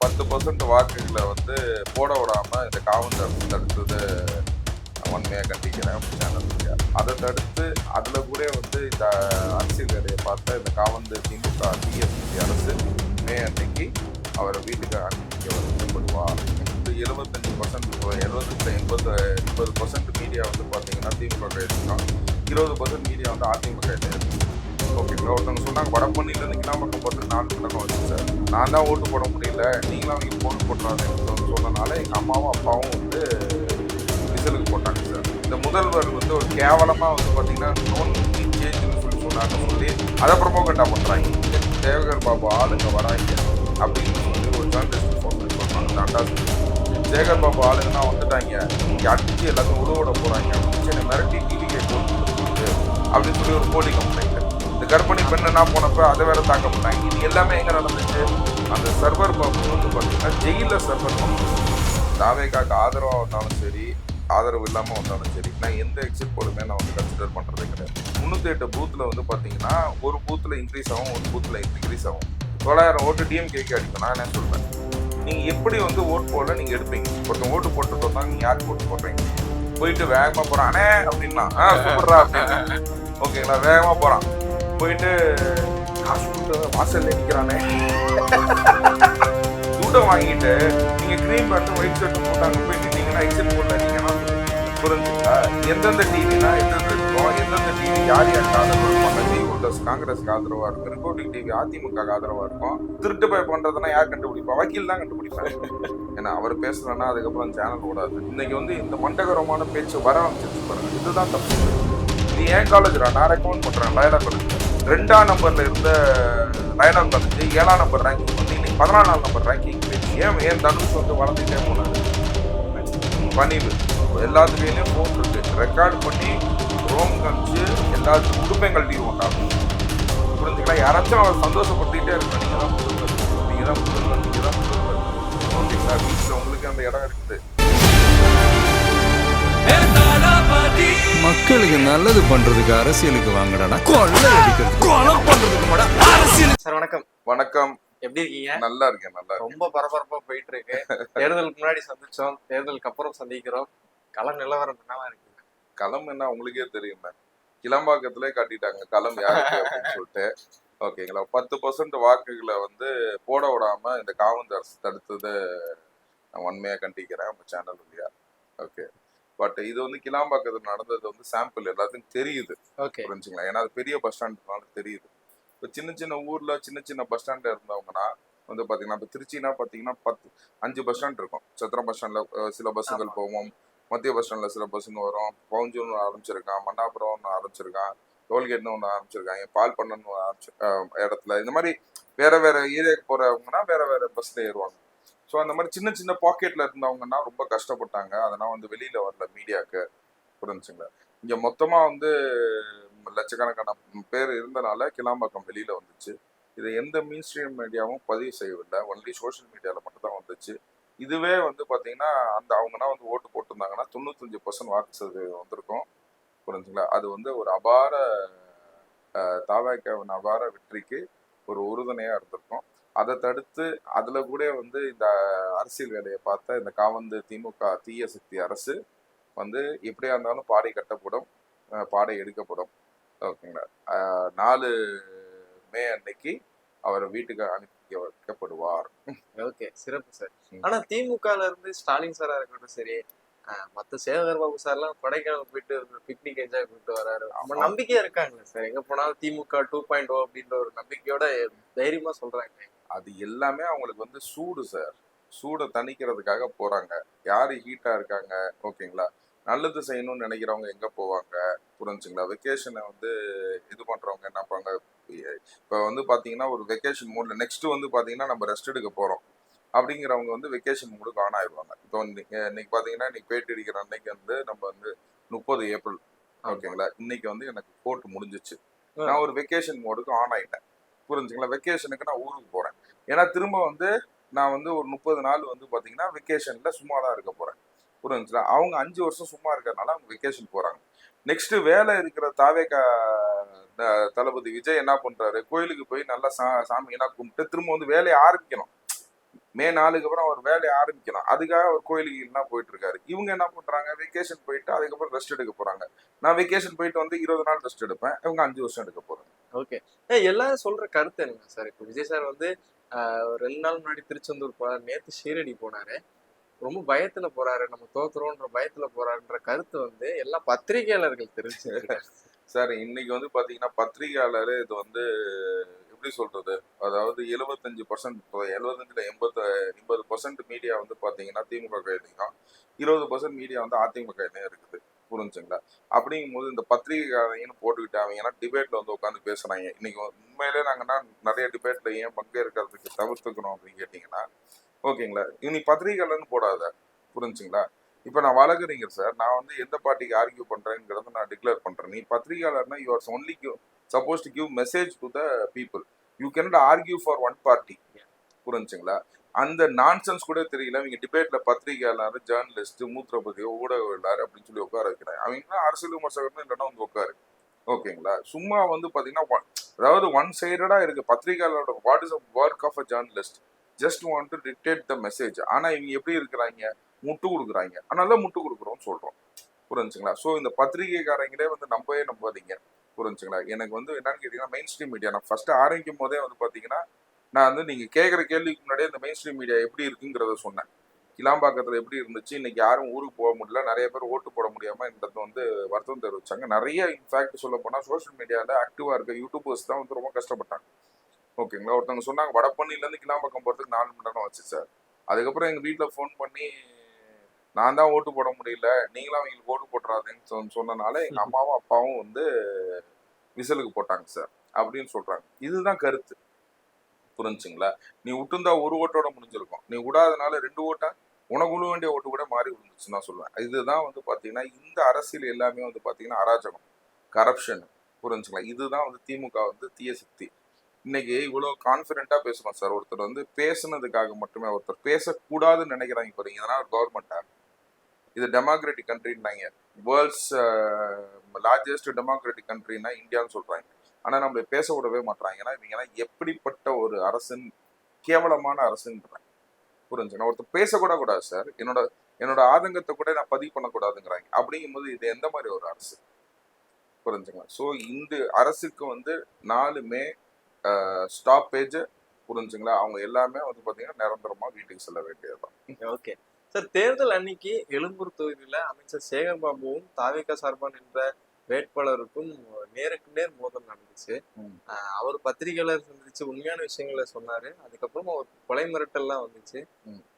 10% வாக்குகளை வந்து போட விடாம இந்த காவல் அரசு தடுத்தது வன்மையாக கண்டிக்கிறேன் சேனலுக்கு. அதை தடுத்து அதில் கூட வந்து இந்த அரசியல் வேலையை பார்த்தா இந்த காவல் திமுக டிஎஸ்பி அரசு மே அன்னைக்கு அவரை வீட்டுக்கு அனுப்பிக்க வைக்கப்படுவார். 75% 80% மீடியா வந்து பார்த்தீங்கன்னா திமுக கைதான், 20% மீடியா வந்து அதிமுக கைதான். ஓகேங்களா, ஒருத்தவங்க சொன்னாங்க வடபழனியிலேருந்து கிளாம்பக்கம் போகிறதுக்கு 4 மணி நேரம் வந்துச்சு சார். நான் தான் ஓட்டு போட முடியல, நீங்களும் அவங்க ஓட்டு போட்டுறாருன்னு சொன்னனால எங்கள் அம்மாவும் அப்பாவும் வந்து ரிசல்ட்டுக்கு போட்டாங்க சார். இந்த முதல்வர் வந்து ஒரு கேவலமாக வந்து பார்த்தீங்கன்னா நோன் சேஞ்சுன்னு சொல்லி அதை ப்ரொமோகண்டா பண்ணுறாங்க. சேகர் பாபு ஆளுங்க வராங்க அப்படின்னு சொல்லி ஒரு ஜேர்னலிஸ்ட் ஃபோன் பண்ணி சொன்னாங்க. அண்டா சேகர் பாபு ஆளுங்கன்னா வந்துட்டாங்க, இங்கே அடிச்சு எல்லாத்தையும் உதவோட போகிறாங்க அப்படின்னு என்னை மிரட்டி டிவிக்கு போட்டு அப்படின்னு சொல்லி ஒரு போலி கம்ப்ளைண்ட். இந்த கர்ப்பிணி பெண் என்ன போனப்போ அதை வேற தாக்க பண்ணாங்க. இது எல்லாமே எங்கே நடந்துச்சு? அந்த சர்வர் பாபு வந்து பார்த்தீங்கன்னா ஜெயிலில் சர்வர் பாபு தாவேக்காக்கு ஆதரவாக வந்தாலும் சரி, ஆதரவு இல்லாமல் வந்தாலும் சரி, நான் எந்த எக்ஸிட் போலுமே நான் வந்து கன்சிடர் பண்ணுறதே கிடையாது. 308 பூத்தில் வந்து பார்த்தீங்கன்னா ஒரு பூத்தில் இன்க்ரீஸ் ஆகும், ஒரு பூத்தில் டிக்ரீஸ் ஆகும். 900 ஓட்டு டிஎம்கேக்கு அடிக்கும். நான் என்ன சொல்கிறேன், நீங்கள் எப்படி வந்து ஓட்டு போடல நீங்கள் எடுப்பீங்க? ஒருத்தன் ஓட்டு போட்டுட்டு வந்தாங்க, நீங்கள் யாருக்கு ஓட்டு போடுறீங்க? போயிட்டு வேகமாக போகிறான் அண்ணே அப்படின்னா சூப்பர்ரா அப்படின்னு ஓகேங்களா, வேகமாக போகிறான், போயிட்டு காசு கொடுத்து வாசல்ல நிற்கிறானே சூட்டை வாங்கிட்டு நீங்கள் க்ரீம் பேண்ட் ஒயிட் ஷர்ட் போட்டாங்க போய் நின்னீங்கன்னா எக்ஸிட் போடல நீங்கன்னா புரிஞ்சுங்களா? எந்தெந்த டிவினா எந்தெந்த இருக்கும், எந்தெந்த டிவி யார் யாருக்கு ஆதரவு இருப்பாங்க. டி ஹோல்டர்ஸ் காங்கிரஸ்க்கு ஆதரவாக இருக்கும், ரிப்பப்ளிக் டிவி அதிமுக ஆதரவாக இருக்கும். திருட்டு போய் பண்ணுறதுனா யார் கண்டுபிடிப்பா? வக்கீல் தான் கண்டுபிடிப்பாரு. ஏன்னா அவர் பேசுறேன்னா அதுக்கப்புறம் சேனல் ஓடாது. இன்னைக்கு வந்து இந்த மண்டகரமான பேச்சு வர ஆரம்பிச்சிருச்சு பாருங்க, இதுதான் தப்பு. இது ஏன் காலேஜ்ரா, நான் ரெக்கமெண்ட் பண்ணுறேன். லயலா காலேஜ் 2ஆம் நம்பர்ல இருந்த லயலா காலேஜ் 7ஆம் நம்பர் ரேங்கிங் வந்து இன்னைக்கு 14ஆம் நம்பர் ரேங்கிங் போயிடுச்சு. ஏன் தனுஷ் வந்து வளர்ந்துட்டே போனாரு? பணிவு எல்லாத்துலேயும் ஃபோன் இருக்கு, ரெக்கார்ட் பண்ணி ரோம் காமிச்சு எல்லாத்துக்கும் உடுப்பைங்கள் லீவ் உண்டாகும். புரிஞ்சுக்கலாம், யாராச்சும் அவர் சந்தோஷப்படுத்திக்கிட்டே இருக்கணும். நீங்கள் தான் முதல்வர், நீங்கள் தான் முதல்வர், நீங்கள் தான் முதல்வர். ஓகேங்களா, வீட்டில் உங்களுக்கு அந்த இடம் இருக்குது. மக்களுக்கு நல்லது பண்றதுக்கு அரசியலுக்கு வாங்கடா, கொள்ளை அடிக்கிறது கொலை பண்றதுக்கு அரசியல். சார் வணக்கம். வணக்கம், எப்படி இருக்கீங்க? நல்லா இருக்கேன். நல்லா ரொம்ப பரபரப்பா போயிட்டு இருக்கு. தேர்தலுக்கு முன்னாடி சந்திச்சோம், தேர்தலுக்கு அப்புறம் சந்திக்கிறோம். கள நிலவரம் என்னவா இருக்கு? களம் என்ன உங்களுக்கே தெரியுமே, கிளம்பாக்கத்திலே காட்டிட்டாங்க களம் யாருக்கு அப்படின்னு சொல்லிட்டு. ஓகேங்களா, 10% வாக்குகளை வந்து போட விடாம இந்த காவல் அரசு தடுத்தது நான் வன்மையாக கண்டிக்கிறேன் நம்ம சேனல் இல்லையா. ஓகே, பட் இது வந்து கிளாம்பாக்கத்தில் நடந்தது வந்து சாம்பிள் எல்லாத்துக்கும் தெரியுது. புரிஞ்சுங்களா, ஏன்னா அது பெரிய பஸ் ஸ்டாண்டுனால தெரியுது. இப்போ சின்ன சின்ன ஊர்ல சின்ன சின்ன பஸ் ஸ்டாண்ட் இருந்தவங்கன்னா வந்து பார்த்தீங்கன்னா, இப்போ திருச்சினா பார்த்தீங்கன்னா 5 பஸ் ஸ்டாண்ட் இருக்கும். சத்திரம் பஸ் ஸ்டாண்டில் சில பஸ்ஸுகள் போவோம், மத்திய பஸ் ஸ்டாண்டில் சில பஸ்ஸுங்க வரும், பவுஞ்சூர்னு ஆரம்பிச்சிருக்கான், மன்னாபுரம் ஒன்று ஆரம்பிச்சிருக்கான், டோல்கேட்னு ஒன்று ஆரம்பிச்சிருக்காங்க, பால் பண்ணன்னு இடத்துல இந்த மாதிரி வேற வேற ஏரியாவுக்கு போறவங்கன்னா வேற வேற பஸ்ல ஏறுவாங்க. ஸோ அந்த மாதிரி சின்ன சின்ன பாக்கெட்ல இருந்தவங்கன்னா ரொம்ப கஷ்டப்பட்டாங்க. அதெல்லாம் வந்து வெளியில வரல மீடியாவுக்கு. புரிஞ்சுங்களா, இங்க மொத்தமா வந்து லட்சக்கணக்கான பேர் இருந்தனால கிளாம்பாக்கம் வெளியில வந்துச்சு. இதை எந்த மெயின் ஸ்ட்ரீம் மீடியாவும் பதிவு செய்யவில்லை, ஒன்லி சோஷியல் மீடியாவில் மட்டும் தான் வந்துச்சு. இதுவே வந்து பார்த்தீங்கன்னா அந்த அவங்கன்னா வந்து ஓட்டு போட்டிருந்தாங்கன்னா 95% வாக்கு சதவீதம் வந்திருக்கும். புரிஞ்சுங்களா, அது வந்து ஒரு அபார தாவேக்காவின் அபார வெற்றிக்கு ஒரு உறுதுணையாக இருந்திருக்கும். அதை தடுத்து அதில் கூட வந்து இந்த அரசியல் வேலையை பார்த்த இந்த காவந்து திமுக தீய சக்தி அரசு வந்து எப்படியா இருந்தாலும் பாடை கட்டப்படும், பாடை எடுக்கப்படும். ஓகேங்களா, 4 மே அன்னைக்கு அவர் வீட்டுக்கு அனுப்பி வைக்கப்படுவார். ஓகே, சிறப்பு சார். ஆனா திமுகல இருந்து ஸ்டாலின் சாரா இருக்கட்டும் சரி, மத்த சேகர் பாபு சார்லாம் கொடைக்கானல் போயிட்டு பிக்னிக் என்ஜாய் பண்ணிட்டு வராரு. அவங்க நம்பிக்கையா இருக்காங்க சார், எங்க போனாலும் திமுக 2.0 அப்படின்ற ஒரு நம்பிக்கையோட தைரியமா சொல்றாங்க. அது எல்லாமே அவங்களுக்கு வந்து சூடு சார், சூடை தணிக்கிறதுக்காக போறாங்க. யாரு ஹீட்டா இருக்காங்க, ஓகேங்களா, நல்லது செய்யணும்னு நினைக்கிறவங்க எங்க போவாங்க? புரிஞ்சுங்களா, வெக்கேஷனை வந்து இது பண்றவங்க என்ன பண்ணுவாங்க? இப்போ வந்து பாத்தீங்கன்னா ஒரு வெக்கேஷன் மூட்ல நெக்ஸ்ட் வந்து பாத்தீங்கன்னா நம்ம ரெஸ்ட் எடுக்க போறோம் அப்படிங்கிறவங்க வந்து வெக்கேஷன் மூடுக்கு ஆன் ஆயிடுவாங்க. இப்போ இன்னைக்கு பாத்தீங்கன்னா இன்னைக்கு பேட்டி அடிக்கிற அன்னைக்கு வந்து நம்ம வந்து 30 ஏப்ரல். ஓகேங்களா, இன்னைக்கு வந்து எனக்கு கோர்ட் முடிஞ்சிச்சு, நான் ஒரு வெக்கேஷன் மோடுக்கு ஆன் ஆயிட்டேன். புரிஞ்சுங்களா, வெக்கேஷனுக்கு நான் ஊருக்கு போறேன். ஏன்னா திரும்ப வந்து நான் வந்து ஒரு 30 நாள் வந்து பாத்தீங்கன்னா வெக்கேஷன்ல சும்மா தான் இருக்க போறேன். புரிஞ்சுங்களா, அவங்க 5 வருஷம் சும்மா இருக்கிறதுனால அவங்க வெக்கேஷன் போறாங்க. நெக்ஸ்ட் வேலை இருக்கிற தாவேக்கா தளபதி விஜய் என்ன பண்றாரு, கோயிலுக்கு போய் நல்லா சாமியெல்லாம் கும்பிட்டு திரும்ப வந்து வேலையை ஆரம்பிக்கணும். மே 4க்கு அப்புறம் அவர் வேலையை ஆரம்பிக்கலாம். அதுக்காக அவர் கோயிலுக்கு எல்லாம் போயிட்டு இருக்காரு. இவங்க என்ன பண்றாங்க, வெக்கேஷன் போயிட்டு அதுக்கப்புறம் ரெஸ்ட் எடுக்க போறாங்க. நான் வெக்கேஷன் போயிட்டு வந்து 20 நாள் ரெஸ்ட் எடுப்பேன், இவங்க 5 வருஷம் எடுக்க போறாங்க. ஓகே. எல்லாரும் சொல்ற கருத்து என்னங்க சார்? இப்போ விஜய் சார் வந்து 2 நாள் முன்னாடி திருச்செந்தூர் போறாரு, நேத்து ஷீரடி போனாரு. ரொம்ப பயத்துல போறாரு, நம்ம தோத்துறோன்ற பயத்துல போறாருன்ற கருத்து வந்து எல்லா பத்திரிகையாளர்கள் தெரிவிச்சிருக்காங்க. சார் இன்னைக்கு வந்து பாத்தீங்கன்னா பத்திரிகையாளர் இது வந்து எப்படி சொல்றது, அதாவது 75% 75ல 80% மீடியா வந்து பாத்தீங்கன்னா திமுக கையிலையும் 20% மீடியா வந்து அதிமுக கையிலையும் இருக்குது. புரிஞ்சுங்களா? அப்படிங்கும்போது இந்த பத்திரிகைன்னு போட்டுக்கிட்டு அவங்க டிபேட்ல வந்து உட்காந்து பேசுறாங்க. இன்னைக்கு உண்மையிலே நாங்கன்னா நிறைய டிபேட்ல ஏன் பங்கேற்கிறதுக்கு தவிர்த்துக்கணும் அப்படின்னு கேட்டீங்கன்னா, ஓகேங்களா, நீ பத்திரிகையாளர்னு போடாத. புரிஞ்சுங்களா? இப்போ நான் வழக்கறிஞர் சார், நான் வந்து எந்த பார்ட்டிக்கு ஆர்கியூ பண்றேங்கிறத நான் டிக்ளேர் பண்றேன். நீ பத்திரிகையாளர்னா you are only suppose to give message to the people. You can argue for one party. புரிஞ்சுங்களா? அந்த நான்சென்ஸ் கூட தெரியல. அவங்க டிபேட்ல பத்திரிகையாளர், ஜேர்னலிஸ்ட், மூத்திரபதியோ, ஊடகவியலாளர் அப்படின்னு சொல்லி உட்கார வைக்கிறாங்க. அவங்க அரசியல் விமர்சகர்னு இல்லைன்னா வந்து உட்காரு. ஓகேங்களா? சும்மா வந்து பாத்தீங்கன்னா அதாவது ஒன் சைடடா இருக்கு பத்திரிகையாளரோட. What is work of a journalist? Just want to dictate the message. ஆனா இவங்க எப்படி இருக்கிறாங்க, முட்டு கொடுக்குறாங்க. அதனால முட்டு கொடுக்குறோம்னு சொல்றோம். புரிஞ்சுங்களா? ஸோ இந்த பத்திரிகைக்காரங்களே வந்து நம்பவே நம்பாதீங்க. புரிஞ்சுங்களா? எனக்கு வந்து என்னன்னு கேட்டீங்கன்னா, மெயின் ஸ்ட்ரீம் மீடியா நான் ஃபர்ஸ்ட் ஆரம்பிக்கும் போதே வந்து பாத்தீங்கன்னா, நான் வந்து நீங்க கேட்குற கேள்விக்கு முன்னாடியே இந்த மெயின் ஸ்ட்ரீம் மீடியா எப்படி இருக்குங்கிறத சொன்னேன். கிளாம்பாக்கத்தில் எப்படி இருந்துச்சு, இன்னைக்கு யாரும் ஊருக்கு போக முடியல, நிறைய பேர் ஓட்டு போட முடியாம இந்த வந்து வருத்தம் தெரிவிச்சாங்க. நிறைய இன்ஃபேக்ட் சொல்ல போனா சோஷியல் மீடியாவில் ஆக்டிவா இருக்க யூடியூபர்ஸ் தான் வந்து ரொம்ப கஷ்டப்பட்டாங்க. ஓகேங்களா? ஒருத்தவங்க சொன்னாங்க வடபழனிலேருந்து கிளாம்பாக்கம் போகிறதுக்கு 4 மணி நேரம் வச்சு சார். அதுக்கப்புறம் எங்கள் வீட்டில் ஃபோன் பண்ணி நான் தான் ஓட்டு போட முடியல, நீங்களும் அவங்களுக்கு ஓட்டு போட்டுறாதுன்னு சொன்னனால எங்கள் அம்மாவும் அப்பாவும் வந்து விசிலுக்கு போட்டாங்க சார் அப்படின்னு சொல்றாங்க. இதுதான் கருத்து. புரிஞ்சுங்களா? நீ விட்டுருந்தா ஒரு ஓட்டோட முடிஞ்சிருக்கும். நீ விடாதனால 2 ஓட்டா உனக்கு விழ வேண்டிய ஓட்டு கூட மாறி விழுந்துச்சுன்னு தான் சொல்லுவேன். இதுதான் வந்து பாத்தீங்கன்னா இந்த அரசியல் எல்லாமே வந்து பாத்தீங்கன்னா அராஜகம், கரப்ஷன். புரிஞ்சுங்களா? இதுதான் வந்து திமுக வந்து தீய சக்தி. இன்னைக்கு இவ்வளவு கான்பிடென்ட்டா பேசுறோம் சார். ஒருத்தர் வந்து பேசுனதுக்காக மட்டுமே ஒருத்தர் பேசக்கூடாதுன்னு நினைக்கிறாங்க பாருங்க. இதனால கவர்மெண்டா இது டெமோக்ராட்டிக் கண்ட்ரின்னாங்க. வேர்ல்ட்ஸ் லார்ஜஸ்ட் டெமோக்ராட்டிக் கண்ட்ரின்னா இந்தியான்னு சொல்றாங்க. ஆனா நம்மளை பேச விடவே மாட்டாங்க. ஏன்னா இவங்க எப்படிப்பட்ட ஒரு அரசுன்னு, கேவலமான அரசுன்றாங்க. புரிஞ்சுங்க. ஒருத்தர் பேசக்கூட கூடாது சார். என்னோட ஆதங்கத்தை கூட நான் பதிவு பண்ணக்கூடாதுங்கிறாங்க. அப்படிங்கும்போது இது எந்த மாதிரி ஒரு அரசு? புரிஞ்சுங்களா? ஸோ இந்த அரசுக்கு வந்து 4 மே ஸ்டாப்பேஜ். புரிஞ்சுங்களா? அவங்க எல்லாமே வந்து பாத்தீங்கன்னா நிரந்தரமா வீட்டுக்கு செல்ல வேண்டியதுதான். Okay sir. தேர்தல் அன்னைக்கு எழும்பூர் தொகுதியில அமைச்சர் சேகர் பாபுவும் தாவேகா சார்பா நின்ற வேட்பாளருக்கும் நேருக்கு நேர் மோதல் நடந்துச்சு. அவர் பத்திரிகையாளர் சந்திச்சு உண்மையான விஷயங்களை சொன்னாரு. அதுக்கப்புறம் அவர் கொலை மிரட்டல்லாம் வந்துச்சு.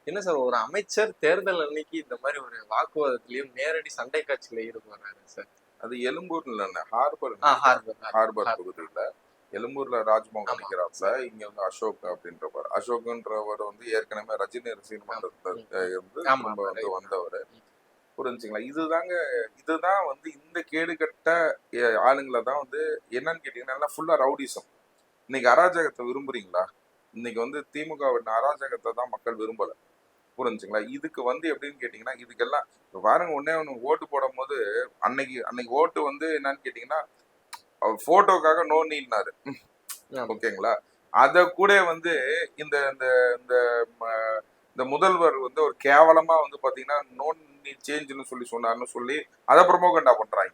என்ன சார், ஒரு அமைச்சர் தேர்தல் அன்னைக்கு இந்த மாதிரி ஒரு வாக்குவாதத்திலயும் நேரடி சண்டை காட்சியில ஈடுபடுறாரு சார்? அது எழும்பூர்ல ஹார்பர் தொகுதியில எழும்பூர்ல ராஜ்மோகன் நிக்கிறாப்ல. இங்க வந்து அசோக் அப்படின்றவர். அசோக்ன்றவர் வந்து ஏற்கனவே ரஜினி ரசிகர் இருந்து நம்ம வந்து வந்தவர். புரிஞ்சுங்களா? இதுதான் வந்து இந்த கேடுகட்ட ஆளுங்களை தான் வந்து என்னன்னு கேட்டீங்கன்னா ஃபுல்லா ரவுடிசம். இன்னைக்கு அராஜகத்தை விரும்புறீங்களா? இன்னைக்கு வந்து திமுகவின் அராஜகத்தை தான் மக்கள் விரும்பல. புரிஞ்சுங்களா? இதுக்கு வந்து எப்படின்னு கேட்டீங்கன்னா, இதுக்கெல்லாம் பாருங்க, ஒண்ணு ஓட்டு போடும் போது அன்னைக்கு ஓட்டு வந்து என்னன்னு கேட்டீங்கன்னா போட்டோக்காக நோ நீட்னாரு. ஓகேங்களா? அத கூட வந்து இந்த இந்த முதல்வர் வந்து ஒரு கேவலமா வந்து பாத்தீங்கன்னா நோ நீட் சேஞ்சுன்னு சொன்னாருன்னு சொல்லி அதை ப்ரொமோகண்டா பண்றாங்க.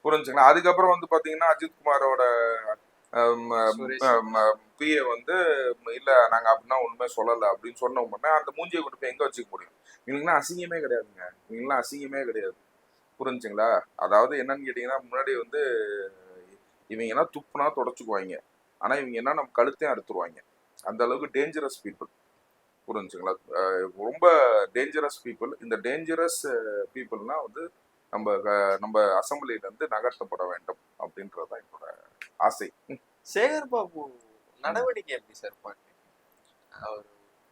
புரிஞ்சுங்களா? அதுக்கப்புறம் வந்து பாத்தீங்கன்னா அஜித்குமாரோட பிஏ வந்து இல்ல நாங்க அப்படின்னா ஒண்ணுமே சொல்லல அப்படின்னு சொன்ன உடனே அந்த மூஞ்சியை கொண்டு போய் எங்க வச்சுக்க முடியும்? இவங்கெல்லாம் அசிங்கமே கிடையாதுங்க. இவங்கெல்லாம் அசிங்கமே கிடையாது. புரிஞ்சுங்களா? அதாவது என்னன்னு கேட்டீங்கன்னா, முன்னாடி வந்து இவங்க எல்லாம் துப்புனா தொடச்சுக்குவாங்க. ஆனா இவங்க என்ன நம்ம கழுத்தையும் அறுத்துருவாங்க. அந்த அளவுக்கு டேஞ்சரஸ் பீப்புள். புரிஞ்சுங்களா? ரொம்ப டேஞ்சரஸ் பீப்புள். இந்த டேஞ்சரஸ் பீப்புள்னா வந்து நம்ம அசம்பிளில இருந்து நகர்த்தப்பட வேண்டும் அப்படின்றதுதான் என்னோட ஆசை. சேகர் பாபு நடவடிக்கை எப்படி சார் பாக்குறீங்க? அவர்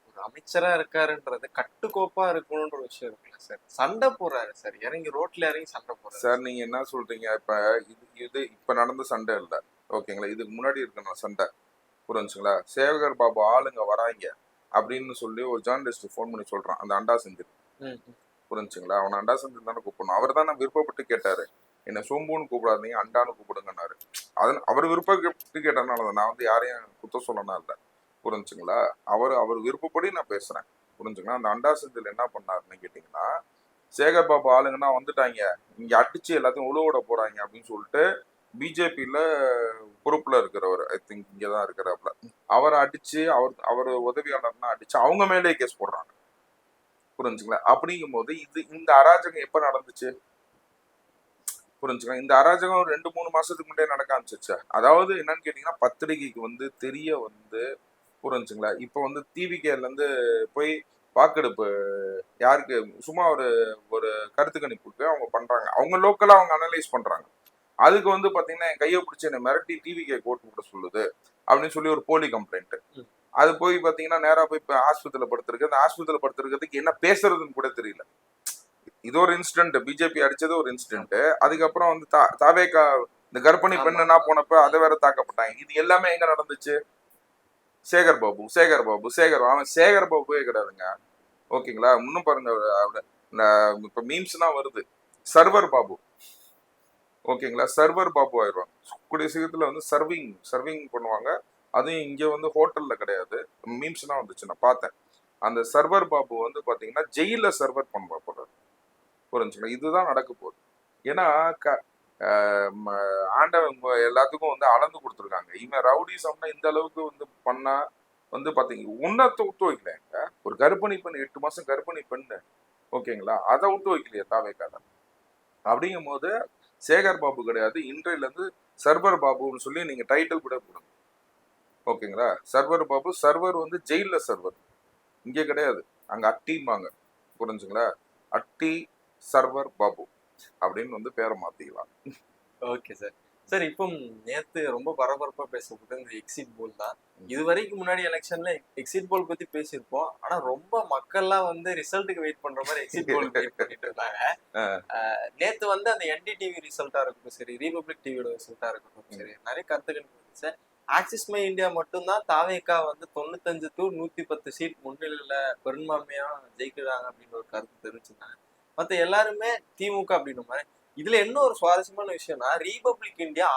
ஒரு அமைச்சரா இருக்காருன்றது கட்டுக்கோப்பா இருக்கணும்ன்ற ஒரு விஷயம் இருக்குல்ல சார்? சண்டை போடுறாரு சார், இறங்கி ரோட்ல இறங்கி சண்டை போடுறாரு சார். நீங்க என்ன சொல்றீங்க? இப்ப நடந்த சண்டை இல்ல, ஓகேங்களா? இதுக்கு முன்னாடி இருக்கணும் சண்டை. புரிஞ்சுங்களா? சேகர் பாபு ஆளுங்க வராங்க அப்படின்னு சொல்லி ஒரு ஜேர்னலிஸ்ட் ஃபோன் பண்ணி சொல்றான், அந்த அண்டா செஞ்சு. புரிஞ்சுங்களா? அவனை அண்டா செஞ்சு தானே கூப்பிடணும். அவர் தான் விருப்பப்பட்டு கேட்டாரு, என்ன சோம்புன்னு கூப்பிடாதீங்க, அண்டான்னு கூப்பிடுங்கன்னாரு. அவர் விருப்பப்பட்டு கேட்டனால நான் வந்து யாரையும் குத்த சொல்லனா இல்லை. புரிஞ்சுங்களா? அவர் விருப்பப்படி நான் பேசுறேன். புரிஞ்சுங்களா? அந்த அண்டா செந்தில் என்ன பண்ணாருன்னு கேட்டீங்கன்னா, சேகர் பாபு ஆளுங்கன்னா வந்துட்டாங்க, இங்க அடிச்சு எல்லாத்தையும் உழுவிட போறாங்க அப்படின்னு சொல்லிட்டு பிஜேபியில பொறுப்புல இருக்கிறவர், ஐ திங்க் இங்கதான் இருக்கிறாப்ல, அவரை அடிச்சு அவர் உதவியாளர்னா அடிச்சு அவங்க மேலே கேஸ் போடுறாங்க. புரிஞ்சுங்களா? அப்படிங்கும் போது இந்த அராஜகம் எப்ப நடந்துச்சு? புரிஞ்சுங்களா? இந்த அராஜகம் 2-3 மாசத்துக்கு முன்னாடியே நடக்க ஆரம்பிச்சிருச்சு. அதாவது என்னன்னு கேட்டீங்கன்னா, பத்திரிகைக்கு வந்து தெரிய வந்து, புரிஞ்சுங்களா, இப்போ வந்து டிவிகேல இருந்து போய் வாக்கெடுப்பு யாருக்கு சும்மா ஒரு ஒரு கருத்து கணிப்புக்கு அவங்க பண்றாங்க, அவங்க லோக்கலா அவங்க அனலைஸ் பண்றாங்க. அதுக்கு வந்து பாத்தீங்கன்னா என் கையை பிடிச்சி என்னை மிரட்டி டிவிகே கோட்டு போட சொல்லுது அப்படின்னு சொல்லி ஒரு போலி கம்ப்ளைண்ட். அது போய் பாத்தீங்கன்னா நேரா போய் இப்ப ஆஸ்பத்திரியில படுத்திருக்கு. அந்த ஆஸ்பத்திரியில படுத்திருக்கிறதுக்கு என்ன பேசுறதுன்னு கூட தெரியல. இது ஒரு இன்சிடென்ட், பிஜேபி அடிச்சது ஒரு இன்சிடென்ட். அதுக்கப்புறம் வந்து தாவேகா இந்த கர்ப்பிணி பெண்ணுனா போனப்ப அதை வேற தாக்கப்பட்டாங்க. இது எல்லாமே எங்க நடந்துச்சு? சேகர் பாபு அவன் சேகர் பாபுவே கிடையாதுங்க. ஓகேங்களா? இன்னும் பாருங்க, இப்ப மீம்ஸ்லாம் வருது, சர்வர் பாபு. ஓகேங்களா? சர்வர் பாபு ஆயிடுவாங்க கூடிய சீக்கிரத்துல வந்து சர்விங் பண்ணுவாங்க. அதுவும் இங்க வந்து ஹோட்டல்ல கிடையாது. மீம்ஸ்லாம் வந்துச்சு, நான் பார்த்தேன். அந்த சர்வர் பாபு வந்து பாத்தீங்கன்னா ஜெயில சர்வர் பண்ணுவா போல. புரிஞ்சுங்களா? இதுதான் நடக்க போகுது. ஏன்னா ஆண்டவன் எல்லாத்துக்கும் வந்து அளந்து கொடுத்துருக்காங்க. இவன் ரவுடிசம்னா இந்த அளவுக்கு வந்து பண்ணா வந்து பாத்தீங்க உன்னத்தை விட்டு வைக்கலங்க. ஒரு கர்ப்பிணி பெண், 8 மாசம் கர்ப்பிணி பெண்ணு, ஓகேங்களா, அதை விட்டு வைக்கலையே தாவேக்காக. அப்படிங்கும் போது சேகர் பாபு கிடையாது, இன்றையில இருந்து சர்வர் பாபுன்னு சொல்லி நீங்க டைட்டில் கூட கொடுங்க. ஓகேங்களா? சர்வர் பாபு, சர்வர் வந்து ஜெயில சர்வர், இங்க கிடையாது, அங்க அட்டிம்பாங்க. புரிஞ்சுங்களா? அட்டி சர்வர் பாபு அப்படின்னு வந்து பேரை மாத்திக்கலாம். Okay sir. சார், இப்போ நேத்து ரொம்ப பரபரப்பா பேசப்பட்ட இந்த எக்ஸிட் போல் தான். இது வரைக்கும் முன்னாடி எலெக்ஷன்ல எக்ஸிட் போல் பத்தி பேசியிருப்போம். ஆனா ரொம்ப மக்கள்லாம் வந்து ரிசல்ட்டுக்கு வெயிட் பண்ற மாதிரி எக்ஸிட் போல் வெயிட் பண்ணிட்டு இருந்தாங்க. நேத்து வந்து அந்த என்டிடிவி ரிசல்ட்டா இருக்கட்டும் சரி, ரிபப்ளிக் டிவியோட ரிசல்ட்டா இருக்கட்டும் சரி, நிறைய கருத்துக்கள் இருந்துச்சு. ஆக்சிஸ் மை இந்தியா மட்டும்தான் தாவேகா வந்து 95 to 110 சீட் முன்னிலையில பெரும்பான்மையா ஜெயிக்கிறாங்க அப்படின்னு ஒரு கருத்து தெரிவிச்சிருந்தாங்க. மத்த எல்லாருமே திமுக அப்படின்ற மாதிரி. இதுல என்ன ஒரு சுவாரஸ்யமான விஷயம்னா, ரிபப்ளிக் இந்தியா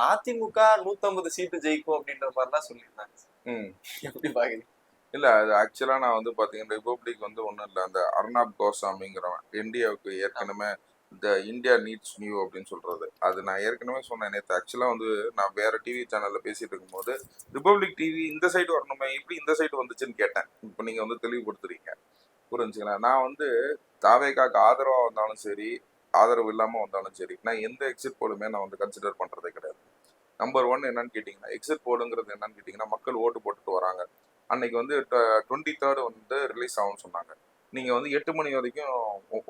அதிமுக 150 சீட்டு ஜெயிக்கும் அப்படின்ற மாதிரிலாம் சொல்லியிருந்தாங்க. எப்படி பாக்குறீங்க? இல்ல, அது ஆக்சுவலா நான் வந்து பாத்தீங்கன்னா ரிபப்ளிக் வந்து ஒண்ணும் இல்ல, அந்த அர்னாப் கோசாமிங்கிறவன் இந்தியாவுக்கு ஏற்கனவே இந்த இந்தியா நீட்ஸ் நியூ அப்படின்னு சொல்றது, அது நான் ஏற்கனவே சொன்னேன் நேற்று. ஆக்சுவலா வந்து நான் வேற டிவி சேனல்ல பேசிட்டு இருக்கும்போது ரிபப்ளிக் டிவி இந்த சைடு வரணுமே, எப்படி இந்த சைடு வந்துச்சுன்னு கேட்டேன். இப்போ நீங்க வந்து தெளிவுபடுத்துறீங்க. புரிஞ்சுங்களா? நான் வந்து தாவேகாக்கு ஆதரவா வந்தாலும் சரி, ஆதரவு இல்லாம வந்தாலும் சரி, நான் எந்த எக்ஸிட் போலுமே நான் வந்து கன்சிடர் பண்றதே கிடையாது. நம்பர் 1 என்னன்னு கேட்டீங்கன்னா, எக்ஸிட் போலுங்கிறது என்னன்னு கேட்டீங்கன்னா, மக்கள் ஓட்டு போட்டுட்டு வராங்க. அன்னைக்கு வந்து 23rd வந்து ரிலீஸ் ஆகும்னு சொன்னாங்க. நீங்க வந்து 8 மணி வரைக்கும்